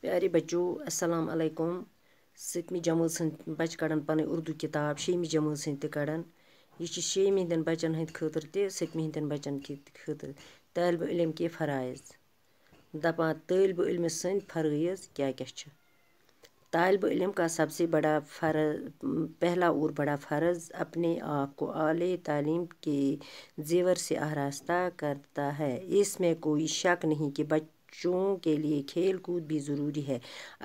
प्यारे बच्चों अस्सलाम अलैकुम। 7वीं जमात सं बच्चे कड़न पन उर्दू किताब 6वीं जमात सं कड़न। यह 6वीं हंदन बच्चन हंद खतर ते 7वीं हंदन बच्चन खतर तालिब इल्म के फराइज दपान तालिब इल्म सं फराइज क्या क्या छ। तालिब इल्म का सबसे बड़ा पहला और बड़ा फ़र्ज़ अपने आप को आले तालीम के ज़ेवर से आरास्ता करता है। इसमें कोई शक नहीं कि बच्चों के लिए खेल कूद भी ज़रूरी है।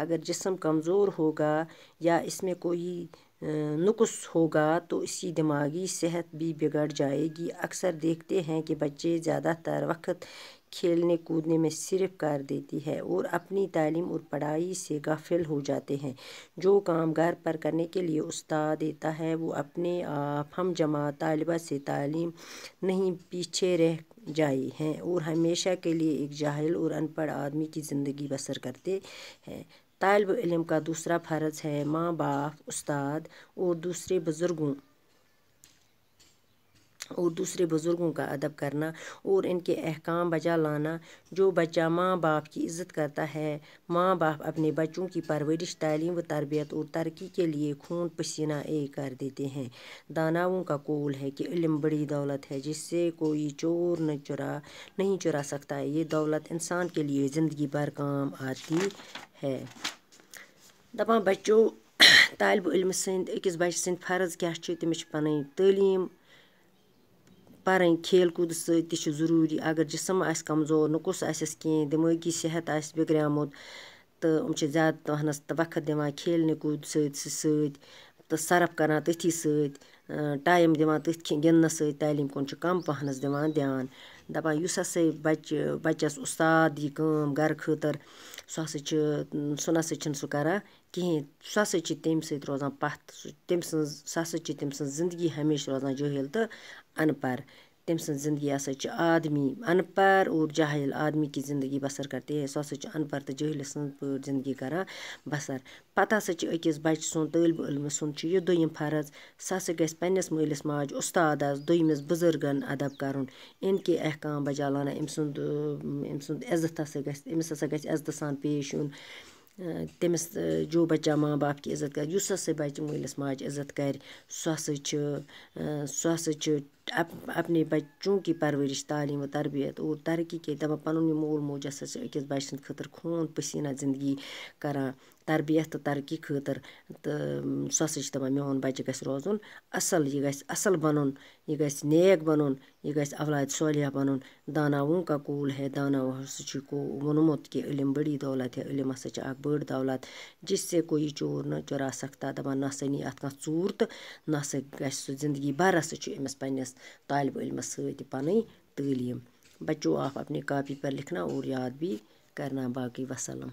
अगर जिस्म कमज़ोर होगा या इसमें कोई नुक्स होगा तो इसकी दिमागी सेहत भी बिगड़ जाएगी। अक्सर देखते हैं कि बच्चे ज़्यादातर वक्त खेलने कूदने में सिर्फ कर देती है और अपनी तालीम और पढ़ाई से गाफिल हो जाते हैं। जो काम घर पर करने के लिए उस्ताद देता है वो अपने आप हम जमात तालिबा से तालीम नहीं पीछे रह जाए हैं और हमेशा के लिए एक जाहिल और अनपढ़ आदमी की ज़िंदगी बसर करते हैं। तालिब इल्म का दूसरा फ़र्ज़ है माँ बाप, उस्ताद और दूसरे बुज़ुर्गों का अदब करना और इनके अहकाम बजा लाना। जो बच्चा माँ बाप की इज़्ज़त करता है, माँ बाप अपने बच्चों की परवरिश, तालीम व तरबियत और तरक्की के लिए खून पसीना एक कर देते हैं। दानाओं का कौल है कि इल्म बड़ी दौलत है जिससे कोई चोर नहीं चुरा सकता है। ये दौलत इंसान के लिए ज़िंदगी भर काम आती है। दपान बच्चों तालिब इल्म सं अकिस बच्चे सं फ़र्ज़ क्या छ, तमिस पन तालीम पढ़ खेल कूद सत ज़रूरी। अगर जिस्म आस कमज़ोर नुक्स आसस कह दिमागी सेहत आस बिगड़ामुत तो ज़्यादा तहनस वक्त दिवान खेलने कूद सत तो सरफ करान तथी सत टाइम दिवान तथ गिंदनस सत तालीम कुन कम पहनस दिवान ध्यान। दपान युस हसा बच्चस उस्ताद यह काम घर खतर सह नसा सह करान कहें, सह हसा तम सत रोजान पथ। सह हसा तम जिंदगी हमेशा रोजान जाहिल तो अनपढ़। तम जिंदगी हसा आदमी अनपढ़ और जाहिल आदमी की ज़िंदगी बसर करते हैं। सह हसा अनपढ़ तो जाहिल ज़िंदगी करान बसर। पत हसा अकिस बच्चे सुन तालिब इल्म सुन यह दोयम फ़र्ज़ सह हसा गस पन्निस मालिस माज उस्तादस दोयमिस बुजुर्गन अदब करन, इनके अहकाम बजा लाना। अम सुंद इज़्ज़त हसा गस अमिस हसा गस इज़्ज़त सान पेश युन। तमिस जो बच्चा माँ बाप की इज़्ज़त कर, युस हसा बच्चे मालिस माज इज़्ज़त कर, सह हसा अपने बच्चों की परवरिश, तालीम व तरबियत और तरक्की के दपा पन मोल मोज हसा अकिस बच्चे सद खतर खून पसीना ज़िंदगी करान तरबियत तो तरक्की खतर। तो सह हसा दपान मेन बच्चे गस रोजन असल, यह गस असल बनन, यह गस नेक बनन, यह गस औलाद सालिहा बनन। दानाओं का कौल है, दानाओं हसा वोनमुत कि इल्म बड़ी दौलत है। इल्म हसा बड़ दौलत जिससे कोई चोर न चुरा सकता। दपान नसा नी अत कह चूर तो नसा गस ज़िंदगी भर हसा अमिस पन्निस तालिब इल्मस सत पन तालीम। बच्चों आप अपने कापी पर लिखना और याद भी करना। बाकी वसलम।